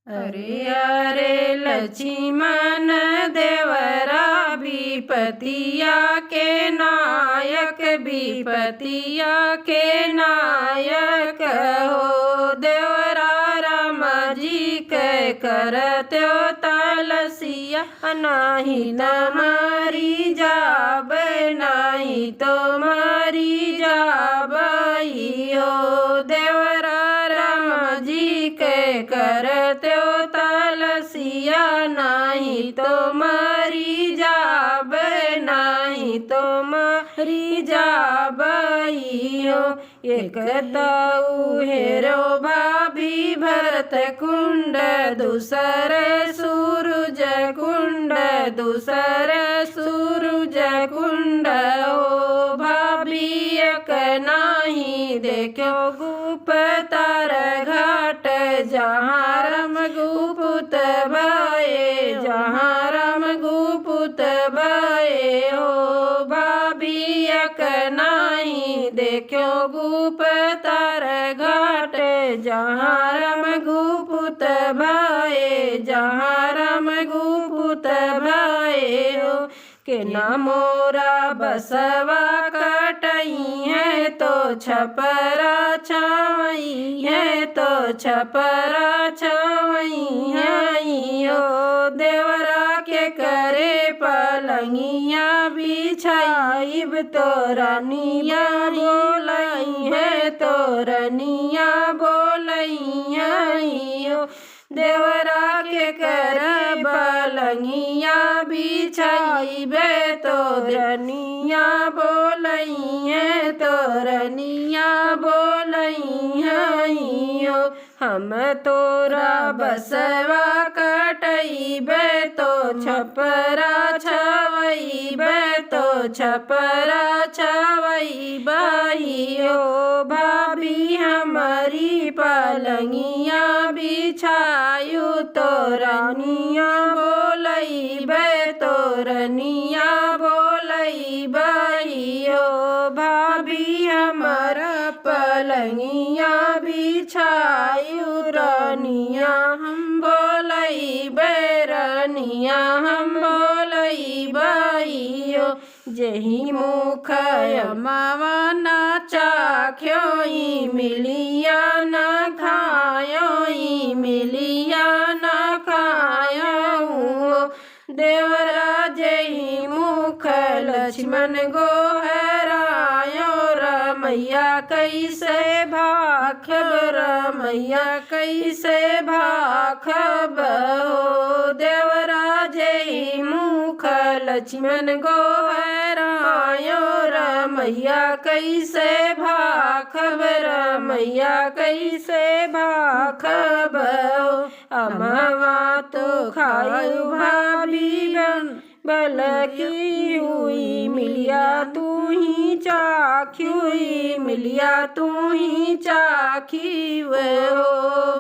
अरे अरे लक्ष्मण देवरा विपतिया के नायक, विपतिया के नायक हो। देवरा राम जी के करत्यो तलसिया, नाही तो मरी जाब, नाही तो मरी जाबई हो। देवरा राम जी के करत्यो तलसिया, नाही तो मरी जाब, नाही तो मरी जाबई हो। एक तऊ हेरो भाभी भरत कुंड, दूसर सूरज कुंड, दूसर सूरज कुंड हो। भाभी एक नाही देखो गुप तार घाट, जहाँ राम गुपुत भये, जहाँ राम गुपुत भये हो। भाभी एक नाही देखो गुप तार घाट, जहाँ राम गुपुत भये, जहाँ राम गुपुत भये हो। के ना मोरा बसवा कटई है, तो छपरा छावई है, तो छपरा छावई है हो। देवरा के करे पलंगिया बिछाइब, तो रानिया बोलई है, तो रानिया बोलई है हो। देवरा के कर पलंगिया बिछाइबे, तो रनिया बोलई है, तो रनिया बोलई है हो। हम तोरा बसवा कटइबे, तो छपरा छवइबे, तो छपरा छवइबई हो। भाभी हमारी पलंगिया बिछायु, तो रानिया बोलइबे, तो रानिया बोलइबई हो। भाभी हमारा पलंगिया बिछायु, रानिया हम बोलइबे, रानिया हम बोलइबई हो। जेहि मुख मावा ना चाख्योई, मिलिया ना खायोई, मिलिया ना खायो। देवरा जेहि मुख लक्ष्मण गोहरायो, रमैया कैसे भाखब, रमैया कैसे भाखब हो। देवरा जेहि मुख लक्ष्मण गोहरायो, रमैया कैसे भाखब, रमैया कैसे भाखब हो। अमवा तो खायु भाभी बल की हुई, मिलिया तू ही चाख्युई, मिलिया तू ही चाखी हो।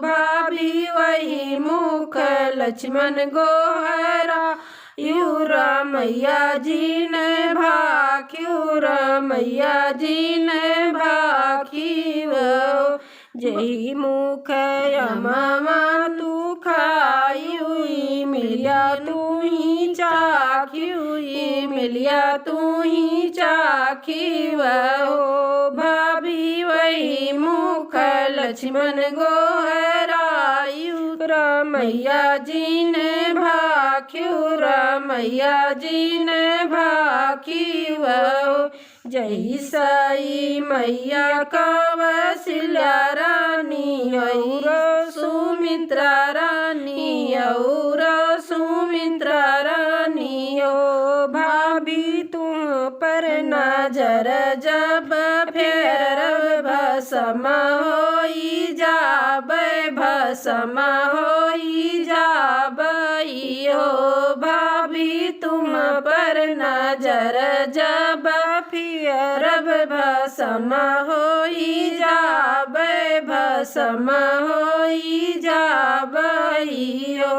भाभी वही मुख लक्ष्मण गोहरा यू, रमैया जी ने भाख्यू, रमैया जी ने भाखी हो। जेहि मुख अमवा तू खायुई, मिलिया तू ही चाख्युई, मिलिया तू ही चाखी हो। भाभी वही मुख लक्ष्मण गोहरायु, रमैया जी ने भाख्यू, रमैया जी ने भाखी हो। जय साई मैया कौशल्या रानी, और सुमित्रा रानी, और सुमित्रा रानी हो। भाभी तुम पर नजर जब फेरब, भस्म होई जाब, भस्म होई जाबई हो। भाभी तुम पर नजर जब फेरब, भस्म होई जाब, भस्म होई जाबई हो।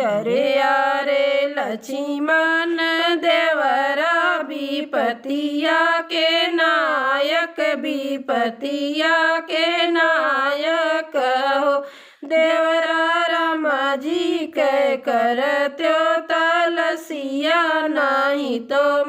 अरे अरे लक्ष्मण देवरा विपतिया के नायक, विपतिया के नायक हो। देवरा राम जी के करत्यो तलसिया नहीं तो